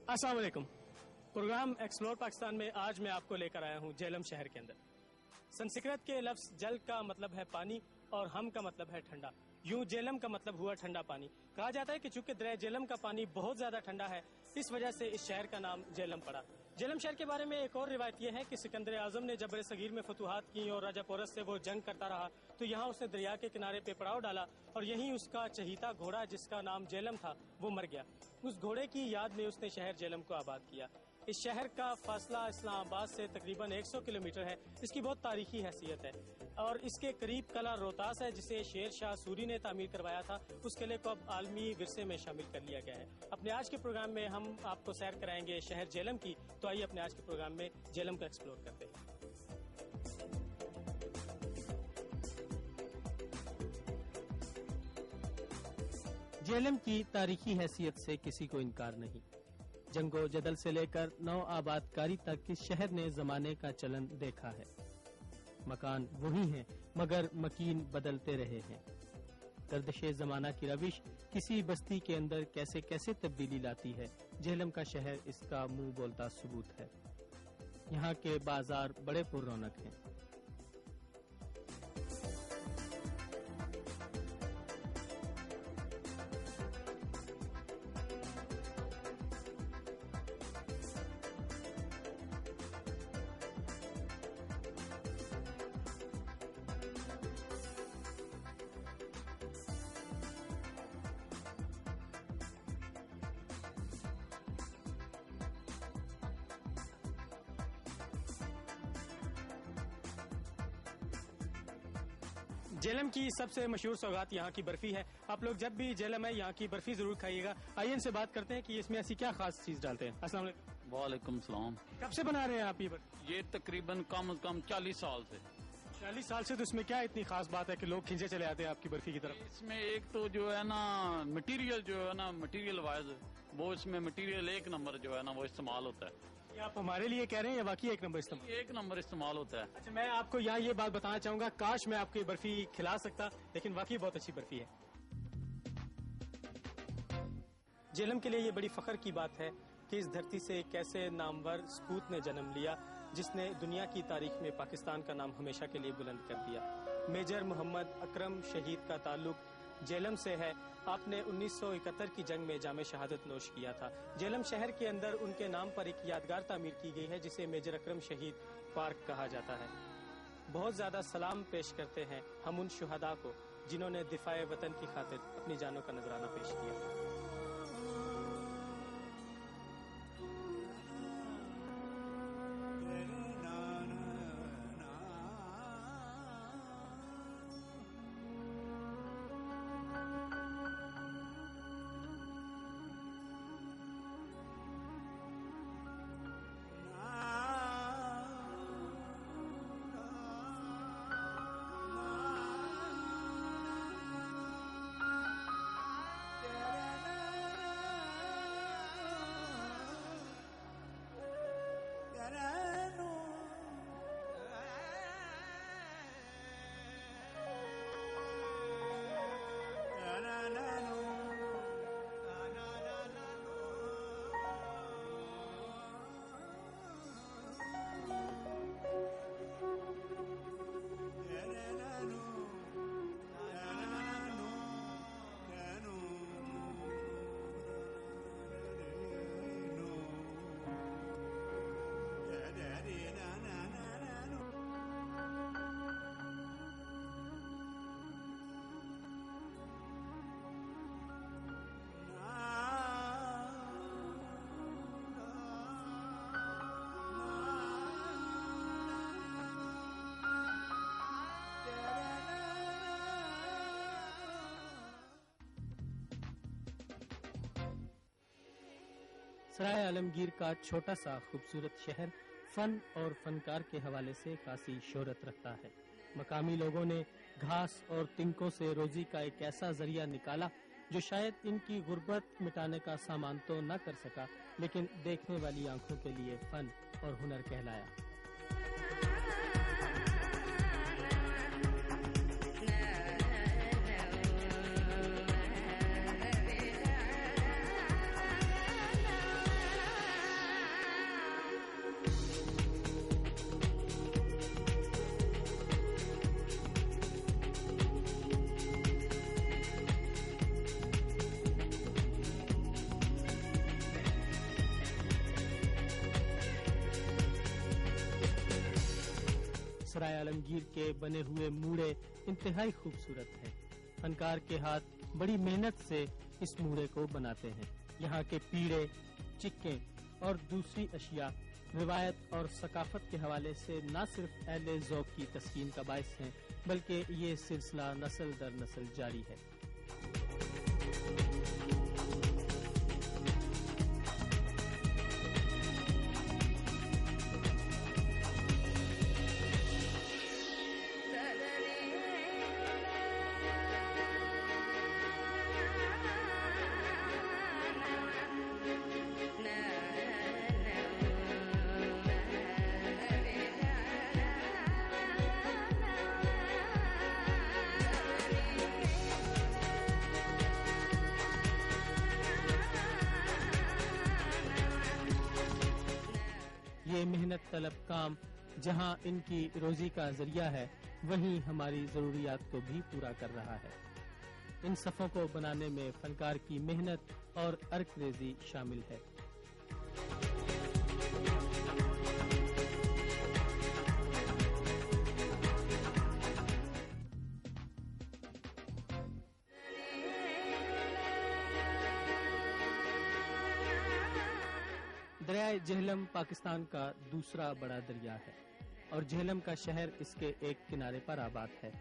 अस्सलाम वालेकुम। Programme explore Pakistan में आज मैं आपको लेकर आया हूँ झेलम शहर के अंदर। संस्कृत के लफ्ज जल का मतलब है पानी और हम का मतलब है ठंडा। यूं झेलम का मतलब हुआ ठंडा पानी। कहा जाता है कि चूंकि दरिया झेलम का पानी बहुत ज्यादा ठंडा है, इस वजह से इस शहर का नाम झेलम पड़ा। झेलम शहर के बारे में एक और रिवायत यह है कि सिकंदर आजम ने जब सगीर में फतुहात की और राजा पोरस से वो जंग करता रहा तो यहाँ उसने दरिया के किनारे पे पड़ाव डाला और यहीं उसका चहीता घोड़ा जिसका नाम झेलम था वो मर गया। उस घोड़े की याद में उसने शहर झेलम को आबाद किया। इस शहर का फासला इस्लामाबाद से तकरीबन 100 किलोमीटर है। इसकी बहुत तारीखी हैसियत है और इसके करीब कला रोहतास है जिसे शेर शाह सूरी ने तामीर करवाया था। उस किले को अब आलमी विरसे में शामिल कर लिया गया है। अपने आज के प्रोग्राम में हम आपको सैर कराएंगे शहर झेलम की। तो आइए अपने आज के प्रोग्राम में झेलम को एक्सप्लोर करते हैं। झेलम की तारीखी हैसियत से किसी को इनकार नहीं। जंगो जदल से लेकर नौ आबादकारी तक इस शहर ने जमाने का चलन देखा है। मकान वही हैं मगर मकीन बदलते रहे हैं। गर्दिशे जमाना की रविश किसी बस्ती के अंदर कैसे कैसे तब्दीली लाती है, झेलम का शहर इसका मुंह बोलता सबूत है। यहाँ के बाजार बड़े पुररौनक हैं। झेलम की सबसे मशहूर सौगात यहाँ की बर्फी है। आप लोग जब भी झेलम है यहाँ की बर्फी जरूर खाइएगा। आइए इनसे बात करते हैं कि इसमें ऐसी क्या खास चीज डालते हैं। अस्सलाम वालेकुम। वालेकुम सलाम। कब से बना रहे हैं आप ये बर्फी? ये तकरीबन कम से कम 40 साल से। 40 साल से। तो इसमें क्या इतनी खास बात है कि लोग खिंचे चले आते हैं आपकी बर्फी की तरफ? इसमें एक तो जो है ना मटेरियल जो है ना मटेरियल वाइज वो इसमें मटेरियल एक नंबर जो है ना वो इस्तेमाल होता है। ये आप हमारे लिए कह रहे हैं या बाकी एक नंबर इस्तेमाल? एक नंबर इस्तेमाल होता है। अच्छा, मैं आपको यहाँ ये बात बताना चाहूंगा, काश मैं आपको ये बर्फी खिला सकता, लेकिन वाकई बहुत अच्छी बर्फी है। झेलम के लिए ये बड़ी फख्र की बात है कि इस धरती से एक ऐसे नामवर सपूत ने जन्म लिया जिसने दुनिया की तारीख में पाकिस्तान का नाम हमेशा के लिए बुलंद कर दिया। मेजर मोहम्मद अकरम शहीद का ताल्लुक झेलम से है। आपने 1971 की जंग में जामे शहादत नोश किया था। झेलम शहर के अंदर उनके नाम पर एक यादगार तामीर की गई है जिसे मेजर अकरम शहीद पार्क कहा जाता है। बहुत ज्यादा सलाम पेश करते हैं हम उन शुहदा को जिन्होंने दिफाए वतन की खातिर अपनी जानों का नजराना पेश किया। सराय आलमगीर का छोटा सा खूबसूरत शहर फन और फनकार के हवाले से खासी शोहरत रखता है। मकामी लोगों ने घास और तिनकों से रोजी का एक ऐसा जरिया निकाला जो शायद इनकी गुर्बत मिटाने का सामान तो न कर सका, लेकिन देखने वाली आंखों के लिए फन और हुनर कहलाया। आलमगीर के बने हुए मूड़े इंतहाई खूबसूरत हैं। फनकार के हाथ बड़ी मेहनत से इस मूड़े को बनाते हैं। यहाँ के पीड़े, चिक्के और दूसरी अशिया रिवायत और सकाफत के हवाले से न सिर्फ अहले ज़ौक़ की तस्कीन का बायस हैं, बल्कि ये सिलसिला नस्ल दर नस्ल जारी है। ये मेहनत तलब काम जहाँ इनकी रोजी का जरिया है, वहीं हमारी ज़रूरियात को भी पूरा कर रहा है। इन सफ़ों को बनाने में फनकार की मेहनत और अर्क-रेज़ी शामिल है। दरियाए झेलम पाकिस्तान का दूसरा बड़ा दरिया है और झेलम का शहर इसके एक किनारे पर आबाद है।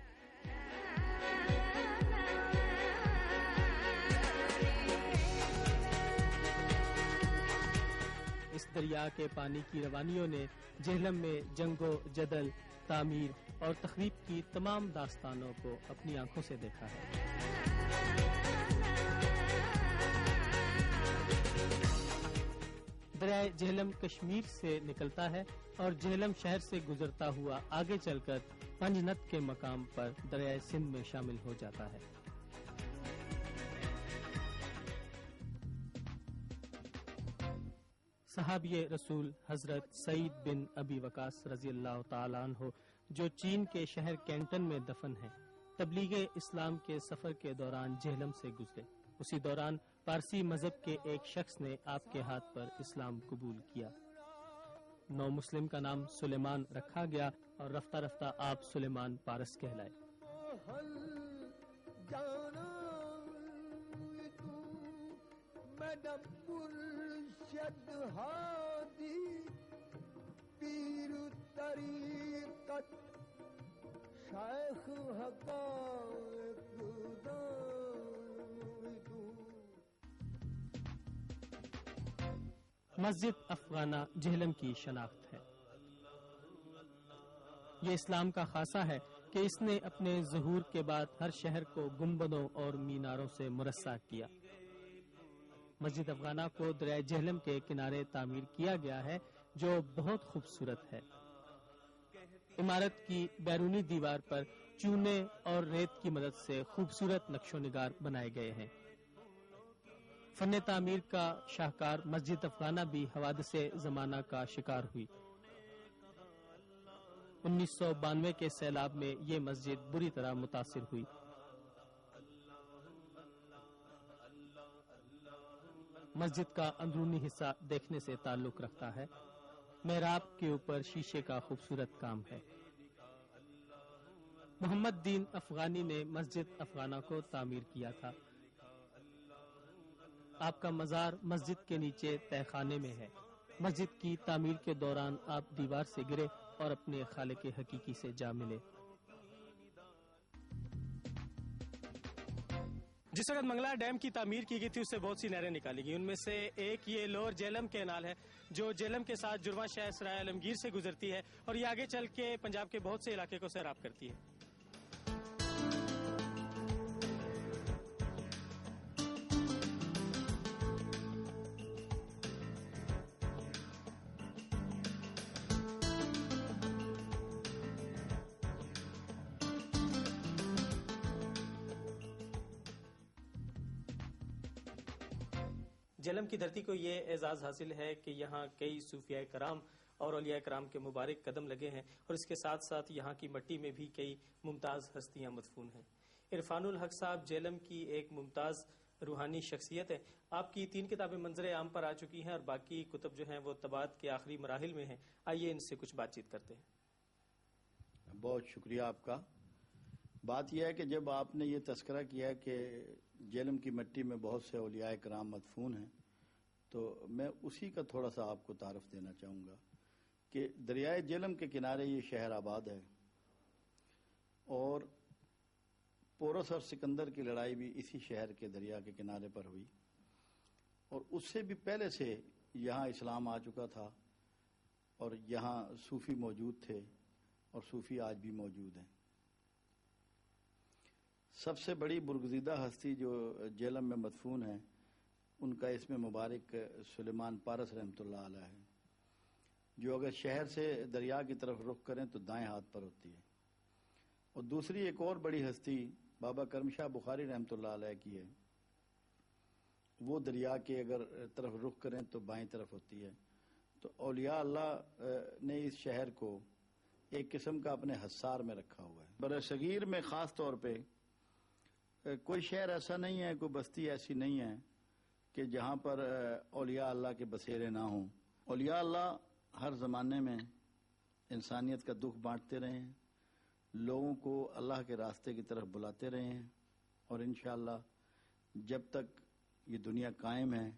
इस दरिया के पानी की रवानियों ने झेलम में जंगो जदल, तामीर और तखरीब की तमाम दास्तानों को अपनी आंखों से देखा है। दरियाए झेलम कश्मीर से निकलता है और झेलम शहर से गुजरता हुआ आगे चलकर पंजनत के मकाम पर दरियाए सिंध में शामिल हो जाता है। सहाबिये रसूल हजरत सईद बिन अबी वकास रजी अल्लाह ताला अन्हु, जो चीन के शहर कैंटन में दफन है, तबलीगे इस्लाम के सफर के दौरान झेलम से गुजरे। उसी दौरान पारसी मजहब के एक शख्स ने आपके हाथ पर इस्लाम कबूल किया। नौ मुस्लिम का नाम सुलेमान रखा गया और रफ्ता रफ्ता आप सुलेमान पारस कहलाए। मस्जिद अफगाना झेलम की शनाख्त है। ये इस्लाम का खासा है कि इसने अपने ज़हूर के बाद हर शहर को गुंबदों और मीनारों से मुरस्सा किया। मस्जिद अफगाना को दरिया झेलम के किनारे तामीर किया गया है, जो बहुत खूबसूरत है। इमारत की बैरूनी दीवार पर चूने और रेत की मदद से खूबसूरत नक्शो निगार बनाए गए हैं। फन तामीर का शाहकार मस्जिद अफगाना भी हवादिसे जमाना का शिकार हुई। 1992 के सैलाब में ये मस्जिद बुरी तरह मुतासिर हुई। मस्जिद का अंदरूनी हिस्सा देखने से ताल्लुक रखता है। मेहराब के ऊपर शीशे का खूबसूरत काम है। मोहम्मद दीन अफगानी ने मस्जिद अफगाना को तामीर किया था। आपका मज़ार मस्जिद के नीचे तहखाने में है। मस्जिद की तामीर के दौरान आप दीवार से गिरे और अपने खालिक हकीकी से जा मिले। जिस वक्त मंगला डैम की तामीर की गई थी, उससे बहुत सी नहरें निकाली गई। उनमें से एक ये लोअर झेलम कैनाल है, जो झेलम के साथ जुर्मा शहर सराय आलमगीर से गुजरती है और ये आगे चल के पंजाब के बहुत से इलाके को सैराब करती है। झेलम की धरती को ये एजाज़ हासिल है कि यहाँ कई सूफिया कराम और औलिया कराम के मुबारक कदम लगे हैं और इसके साथ साथ यहाँ की मिट्टी में भी कई मुमताज़ हस्तियाँ मदफून हैं। इरफानुल हक साहब झेलम की एक मुमताज़ रूहानी शख्सियत है। आपकी 3 किताबें मंजर आम पर आ चुकी हैं और बाकी कुतुब जो हैं वो तबात के आखिरी मराहिल में हैं। आइए इनसे कुछ बातचीत करते हैं। بہت شکریہ آپ کا. بات یہ ہے کہ جب آپ نے یہ تذکرہ کیا کہ جہلم کی مٹی میں بہت سے اولیاء کرام مدفون ہیں تو میں اسی کا تھوڑا سا آپ کو تعارف دینا چاہوں گا کہ دریائے جہلم کے کنارے یہ شہر آباد ہے اور پورس اور سکندر کی لڑائی بھی اسی شہر کے دریا کے کنارے پر ہوئی اور اس سے بھی پہلے سے یہاں اسلام آ چکا تھا اور یہاں صوفی موجود تھے اور صوفی آج بھی موجود ہیں. سب سے بڑی برگزیدہ ہستی جو جہلم میں مدفون ہے ان کا اسم مبارک سلیمان پارس رحمۃ اللہ علیہ ہے، جو اگر شہر سے دریا کی طرف رخ کریں تو دائیں ہاتھ پر ہوتی ہے. اور دوسری ایک اور بڑی ہستی بابا کرم شاہ بخاری رحمۃ اللہ علیہ کی ہے، وہ دریا کے اگر طرف رخ کریں تو بائیں طرف ہوتی ہے. تو اولیاء اللہ نے اس شہر کو ایک قسم کا اپنے حصار میں رکھا ہوا ہے. برصغیر میں خاص طور پہ کوئی شہر ایسا نہیں ہے، کوئی بستی ایسی نہیں ہے کہ جہاں پر اولیاء اللہ کے بسیرے نہ ہوں. اولیاء اللہ ہر زمانے میں انسانیت کا دکھ بانٹتے رہے ہیں، لوگوں کو اللہ کے راستے کی طرف بلاتے رہے ہیں اور انشاءاللہ جب تک یہ دنیا قائم ہے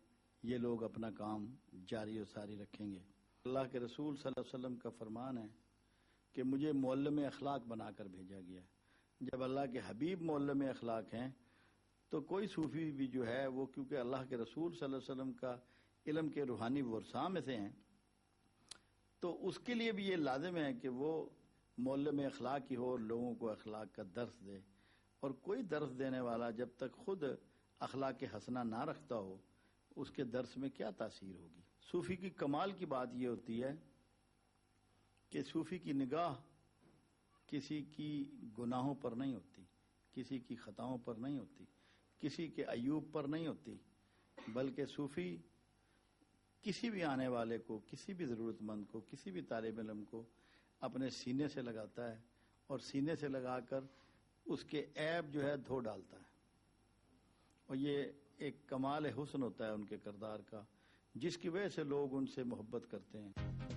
یہ لوگ اپنا کام جاری و ساری رکھیں گے. اللہ کے رسول صلی اللہ علیہ وسلم کا فرمان ہے کہ مجھے معلم اخلاق بنا کر بھیجا گیا ہے. جب اللہ کے حبیب معلم اخلاق ہیں تو کوئی صوفی بھی جو ہے وہ کیونکہ اللہ کے رسول صلی اللہ علیہ وسلم کا علم کے روحانی ورثاء میں سے ہیں تو اس کے لیے بھی یہ لازم ہے کہ وہ معلم اخلاق ہی ہو اور لوگوں کو اخلاق کا درس دے. اور کوئی درس دینے والا جب تک خود اخلاق حسنہ نہ رکھتا ہو اس کے درس میں کیا تاثیر ہوگی. صوفی کی کمال کی بات یہ ہوتی ہے کہ صوفی کی نگاہ کسی کی گناہوں پر نہیں ہوتی، کسی کی خطاؤں پر نہیں ہوتی، کسی کے عیوب پر نہیں ہوتی، بلکہ صوفی کسی بھی آنے والے کو، کسی بھی ضرورت مند کو، کسی بھی طالب علم کو اپنے سینے سے لگاتا ہے اور سینے سے لگا کر اس کے عیب جو ہے دھو ڈالتا ہے. اور یہ ایک کمال حسن ہوتا ہے ان کے کردار کا جس کی وجہ سے لوگ ان سے محبت کرتے ہیں.